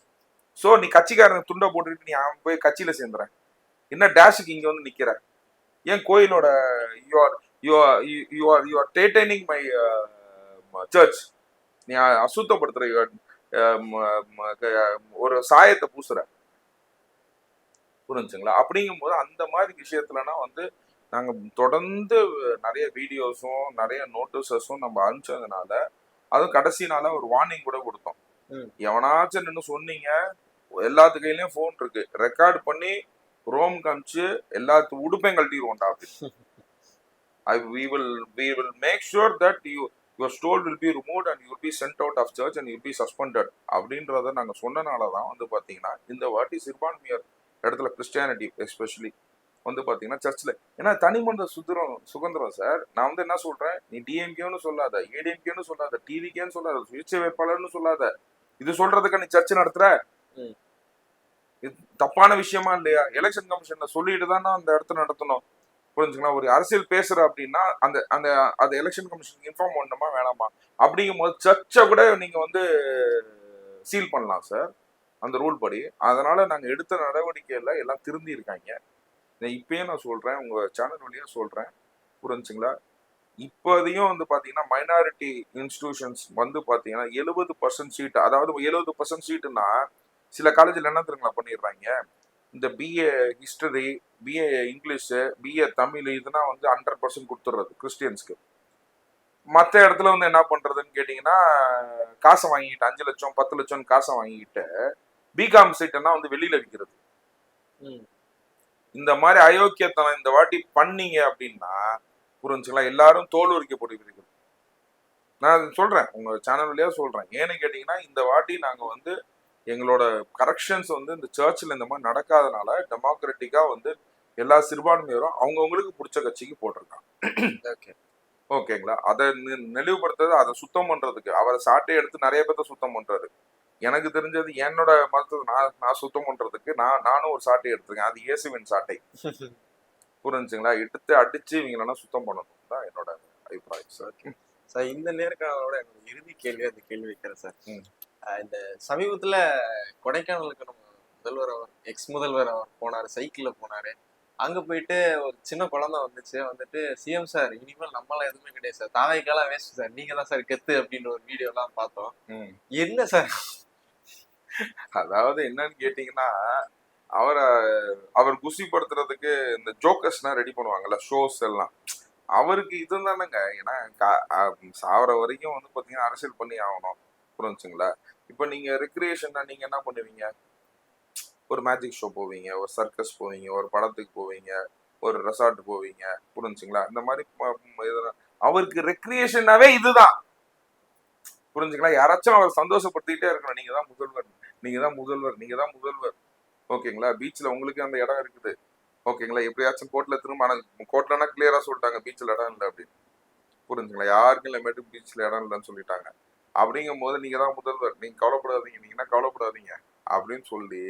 ஸோ நீ கட்சிக்காரன் துண்டை போட்டுக்கிட்டு நீ அவன் போய் கட்சியில சேர்ந்துறேன் என்ன டேஷுக்கு இங்க வந்து நிக்கிற? ஏன் கோயிலோட யூஆர் டேட்டைனிங் மை சர்ச், நீ அசுத்தப்படுத்துற ஒரு சாயத்தை பூசுற. புரிஞ்சுங்களா? அப்படிங்கும் போது அந்த மாதிரி விஷயத்துலனா வந்து நாங்க தொடர்ந்து நிறைய வீடியோஸும் நிறைய நோட்டீஸஸும் நம்ம அனுப்பிச்சதுனால அதுவும் கடைசி நாள ஒரு வார்னிங் கூட கொடுத்தோம். எவனாச்சும் நின்று சொன்னீங்க, எல்லாத்து கையிலயும் போன் இருக்கு, ரெக்கார்ட் பண்ணி ரோம் காமிச்சு எல்லாத்து உடுப்பையும் கழட்டிடுவோம்டா அப்படின்னு. we will make sure that your stole will be removed and you will be sent out of church and you will be suspended அப்படின்றத நாங்க சொன்னனாலதான் வந்து பாத்தீங்கன்னா இந்த வாட்டி சிறுபான்மையர் இடத்துல கிறிஸ்டியானிட்டி எஸ்பெஷலி வந்து பாத்தீங்கன்னா சர்ச்ல, ஏன்னா தனிமனித சுதந்திரம் சார். நான் வந்து என்ன சொல்றேன், நீ டிஎம்கேன்னு சொல்லாத, ஏடிஎம்கேன்னு சொல்லாத, டிவிகேன்னு சொல்லாத, சுயேட்சை வேட்பாளர்னு சொல்லாத, இது சொல்றதுக்கு நீ சர்ச்சை நடத்துற, இது தப்பான விஷயமா இல்லையா? எலெக்ஷன் கமிஷன்ல சொல்லிட்டு தான் அந்த இடத்த நடத்தணும். புரிஞ்சுங்களா? ஒரு அரசியல் பேசுற அப்படின்னா அந்த அந்த அது எலெக்ஷன் கமிஷனுக்கு இன்ஃபார்ம் பண்ணணுமா வேணாமா? அப்படிங்கும் போது சர்ச்சை கூட நீங்க வந்து சீல் பண்ணலாம் சார் அந்த ரூல் படி. அதனால நாங்க எடுத்த நடவடிக்கையில எல்லாம் திருந்தி இருக்காங்க. இப்பயும் நான் சொல்றேன், உங்க சேனல் வழியா சொல்றேன். புரிஞ்சுங்களா? இப்போதையும் வந்து பாத்தீங்கன்னா மைனாரிட்டி இன்ஸ்டிடியூஷன்ஸ் வந்து பாத்தீங்கன்னா 70% சீட், அதாவது 70% சீட்டுன்னா சில காலேஜ்ல என்ன தெரியுங்களா பண்ணிடுறாங்க, இந்த BA history, BA English, BA Tamil இதுனா வந்து 100% கொடுத்துடுறது கிறிஸ்டியன்ஸ்க்கு. மற்ற இடத்துல வந்து என்ன பண்றதுன்னு கேட்டீங்கன்னா காசை வாங்கிக்கிட்டு 5 லட்சம் 10 லட்சம் காசை வாங்கிக்கிட்டு பிகாம் சீட்னா வந்து வெளியில விற்கிறது. இந்த மாதிரி அயோக்கியத்தனம் இந்த வாட்டி பண்ணீங்க அப்படின்னா புரிஞ்சுங்களா, எல்லாரும் தோல் உரிக்கப்படுவீர்கள். நான் சொல்றேன், உங்க சேனல் வழியா சொல்றேன். ஏன்னு கேட்டீங்கன்னா இந்த வாட்டி நாங்க வந்து எங்களோட கரெக்ஷன்ஸ் வந்து இந்த சர்ச்சில் இந்த மாதிரி நடக்காதனால டெமோக்ராட்டிக்கா வந்து எல்லா சிறுபான்மையரும் அவங்கவுங்களுக்கு பிடிச்ச கட்சிக்கு போட்டிருக்காங்க. ஓகேங்களா? அதை நெளிவுபடுத்துறது, அதை சுத்தம் பண்றதுக்கு அவரை சாட்டை எடுத்து நிறைய பேர்த்த சுத்தம் பண்றாரு. எனக்கு தெரிஞ்சது என்னோட மதத்தை நான் சுத்தம் பண்றதுக்கு நானும் ஒரு சாட்டை எடுத்திருக்கேன். அது இயேசுவின் சாட்டை. புரிஞ்சுங்களா? எடுத்து அடிச்சு இவங்களெல்லாம் சுத்தம் பண்ணணும் தான் என்னோட அபிப்பிராயம் சார். சார் இந்த நேர்காணலோட என்னோட இறுதி கேள்வி அந்த கேள்வி வைக்கிறேன் சார். இந்த சமீபத்துல கொடைக்கானலுக்கு நம்ம முதல்வர் அவர் எக்ஸ் முதல்வர் அவர் போனாரு, சைக்கிள்ல போனாரு. அங்க போயிட்டு ஒரு சின்ன குழந்தை வந்துட்டு சிஎம் சார் இனிமேல் நம்மளாம் எதுவுமே கிடையாது சார், தாவைக்கெல்லாம் வேஸ்ட் சார், நீங்க தான் சார் கெத்து அப்படின்னு ஒரு வீடியோ எல்லாம் பார்த்தோம். என்ன சார் அதாவது என்னன்னு கேட்டீங்கன்னா அவர் குசிப்படுத்துறதுக்கு இந்த ஜோக்கர்ஸ்லாம் ரெடி பண்ணுவாங்கல்ல, ஷோஸ் எல்லாம், அவருக்கு இது தானேங்க. ஏன்னா சாவர வரைக்கும் வந்து பாத்தீங்கன்னா அரசியல் பண்ணி ஆகணும். புரிஞ்சுங்களா? இப்ப நீங்க ரெக்ரியேஷன்னா நீங்க என்ன பண்ணுவீங்க? ஒரு மேஜிக் ஷோ போவீங்க, ஒரு சர்க்கஸ் போவீங்க, ஒரு படத்துக்கு போவீங்க, ஒரு ரெசார்ட் போவீங்க. புரிஞ்சுங்களா? இந்த மாதிரி அவருக்கு ரெக்ரியேஷனாவே இதுதான். புரிஞ்சுங்களா? யாராச்சும் அவர் சந்தோஷப்படுத்திக்கிட்டே இருக்கணும். நீங்க தான் முதல்வர், நீங்க தான் முதல்வர், நீங்க தான் முதல்வர். ஓகேங்களா? பீச்ல உங்களுக்கு அந்த இடம் இருக்குது. ஓகேங்களா? எப்படியாச்சும் கோர்ட்ல திரும்ப, கோர்ட்லனா கிளியரா சொல்லிட்டாங்க பீச்ல இடம் இல்லை அப்படின்னு. புரிஞ்சுங்களா? யாருக்கும் இல்லைமேட்டு பீச்ல இடம் இல்லைன்னு சொல்லிட்டாங்க. அப்படிங்கும் போது நீங்க தான் முதல்வர், நீங்க கவலைப்படாதீங்க, நீங்க என்ன கவலைப்படாதீங்க அப்படின்னு சொல்லி,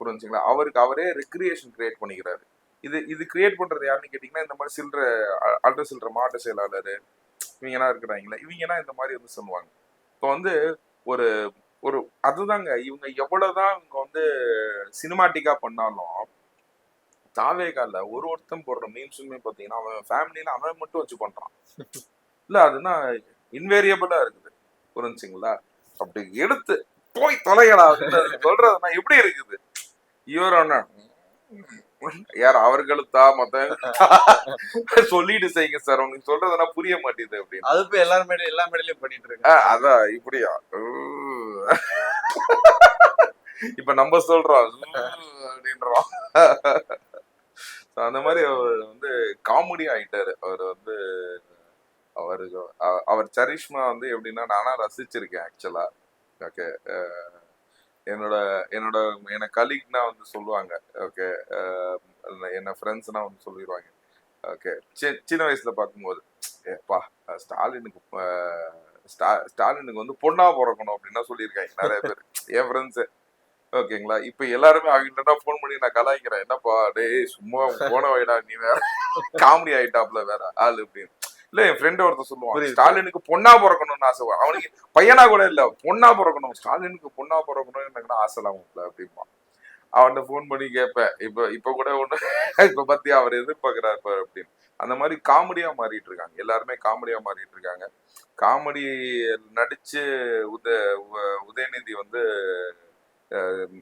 புரிஞ்சுங்களா, அவருக்கு அவரே ரெக்ரியேஷன் கிரியேட் பண்ணிக்கிறாரு. இது கிரியேட் பண்றது யாருன்னு கேட்டீங்கன்னா இந்த மாதிரி சில்லற மாவட்ட செயலாளர் இவங்கெல்லாம் இருக்கிறாங்களா, இவங்கன்னா இந்த மாதிரி வந்து சொல்லுவாங்க. இப்போ வந்து ஒரு ஒரு அதுதாங்க, இவங்க எவ்வளவுதான் இவங்க வந்து சினிமாட்டிக்கா பண்ணாலும் தாவேகால ஒருத்தன் போடுற மீம்ஸுமே பாத்தீங்கன்னா அவன் ஃபேமிலியில அவன் மட்டும் வச்சு பண்றான். இல்ல அதுனா இன்வேரியபிளா இருக்குது. புரிஞ்சுங்களா? அப்படி எடுத்து போய் தொலைகளா சொல்றதுன்னா எப்படி இருக்குது? இவரோட யார் அவர்களுத்தா மத்த சொல்லிட்டு செய்யுங்க சார், உங்களுக்கு சொல்றதுன்னா புரிய மாட்டேது அப்படின்னு. அது போய் எல்லா மேடையிலயும் பண்ணிட்டு இருக்கு. அதான் இப்படியா இப்ப நம்ம சொல்றோம் அப்படின்றோம். அந்த மாதிரி அவர் வந்து காமெடி ஆயிட்டாரு. அவர் வந்து அவருக்கு அவர் சரிஷ்மா வந்து எப்படின்னா நானா ரசிச்சிருக்கேன் ஆக்சுவலா. ஓகே. என்னோட என்னோட என்ன கலீக்னா வந்து சொல்லுவாங்க. ஓகே. என்ன ஃப்ரெண்ட்ஸ்னா வந்து சொல்லிடுவாங்க. ஓகே. சின்ன வயசுல பார்க்கும்போது ஏப்பா ஸ்டாலினுக்கு ஸ்டாலினுக்கு வந்து பொண்ணா பிறக்கணும் அப்படின்னா சொல்லியிருக்காங்க நிறைய பேர் என் ஃப்ரெண்ட்ஸு. ஓகேங்களா. இப்ப எல்லாருமே அவங்கள்ட்ட ஃபோன் பண்ணி நான் கலாய்க்கிறேன். என்னப்பா டேய் சும்மா போன வைடா நீ வேற காமெடி ஆயிட்டாப்ல வேற ஆளு அப்படின்னு. இல்ல என் ஃப்ரெண்ட் ஒருத்தர் சொல்லுவான் புரியுது. ஸ்டாலினுக்கு பொண்ணா பிறக்கணும்னு ஆசை. அவனுக்கு பையனா கூட இல்ல பொண்ணா பிறக்கணும். ஸ்டாலினுக்கு பொண்ணா பிறக்கணும்னு எனக்கு ஆசைலாம் அப்படிம்பா. அவன்கிட்ட ஃபோன் பண்ணி கேட்பேன். இப்ப கூட ஒண்ணு இப்ப பத்தி அவர் எதிர்பார்க்கிறாரு பாரு அப்படின்னு. அந்த மாதிரி காமெடியா மாறிட்டு இருக்காங்க. எல்லாருமே காமெடியா மாறிட்டு இருக்காங்க. காமெடி நடிச்சு உதயநிதி வந்து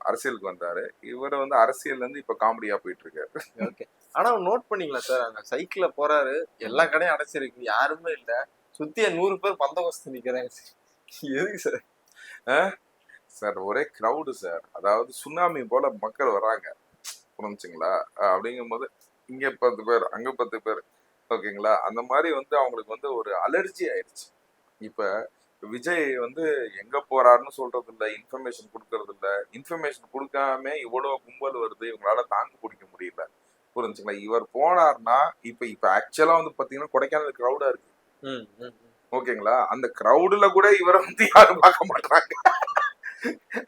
அரசியலுக்கு வந்தாரு. இவர் வந்து அரசியல்ல இருந்து இப்ப காமெடியா போயிட்டு இருக்காரு. ஓகே. ஆனா நோட் பண்ணீங்களா சார், அங்க சைக்கிள்ல போறாரு, எல்லா கடையும் அடைச்சிருக்கு, யாருமே இல்ல, சுத்தி 100 பேர் பந்தோபஸ்து நிக்கிறாங்க. எதுக்கு சார்? சார் ஒரே கிரவுடு சார். அதாவது சுனாமி போல மக்கள் வராங்க. புரிஞ்சுங்களா? அப்படிங்கும்போது இங்க 10 பேர், அங்க 10 பேர். ஓகேங்களா? அந்த மாதிரி வந்து அவங்களுக்கு வந்து ஒரு அலர்ஜி ஆயிடுச்சு. இப்ப விஜய் வந்து எங்க போறாருன்னு சொல்றது இல்ல, இன்ஃபர்மேஷன் கொடுக்கறது இல்ல. இன்ஃபர்மேஷன் கொடுக்காம இவ்வளவு கும்பல் வருது, இவங்களால தாக்கு பிடிக்க முடியல. புரிஞ்சுங்களா? இவர் போனார்னா இப்ப ஆக்சுவலா வந்து பாத்தீங்கன்னா கொடைக்கானல் கிரௌடா இருக்கு. ஓகேங்களா? அந்த கிரௌடுல கூட இவரை வந்து யாரும் பார்க்க மாட்டாங்க.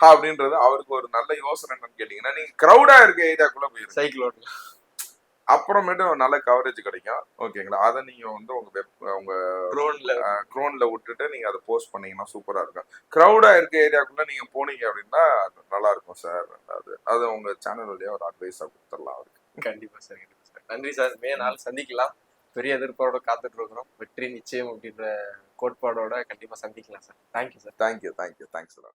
அப்படின்றது அவருக்கு ஒரு நல்ல யோசனை என்னன்னு கேட்டீங்கன்னா, நீங்க கிரௌடா இருக்க ஏரியாக்குள்ள போயிருங்க. சைக்கிள் ஓட்டலாம். அப்புறமேட்டு நல்ல கவரேஜ் கிடைக்கும். ஓகேங்களா? அதை நீங்க வந்து உங்க ட்ரோன்ல விட்டுட்டு நீங்க அதை போஸ்ட் பண்ணீங்கன்னா சூப்பரா இருக்கும். கிரௌடா இருக்க ஏரியாக்குள்ள நீங்க போனீங்க அப்படின்னா நல்லா இருக்கும் சார். அது உங்க சேனல் வழியா ஒரு அட்வைஸா கொடுத்துடலாம் அவருக்கு. கண்டிப்பா சார், கண்டிப்பா சார். நன்றி சார். மே நாள் சந்திக்கலாம். பெரிய எதிர்பாரோட காத்துட்டு இருக்கிறோம். வெற்றி நிச்சயம் அப்படின்ற கோட்பாடோட கண்டிப்பா சந்திக்கலாம் sir. Thank you sir. Thank you. Thanks.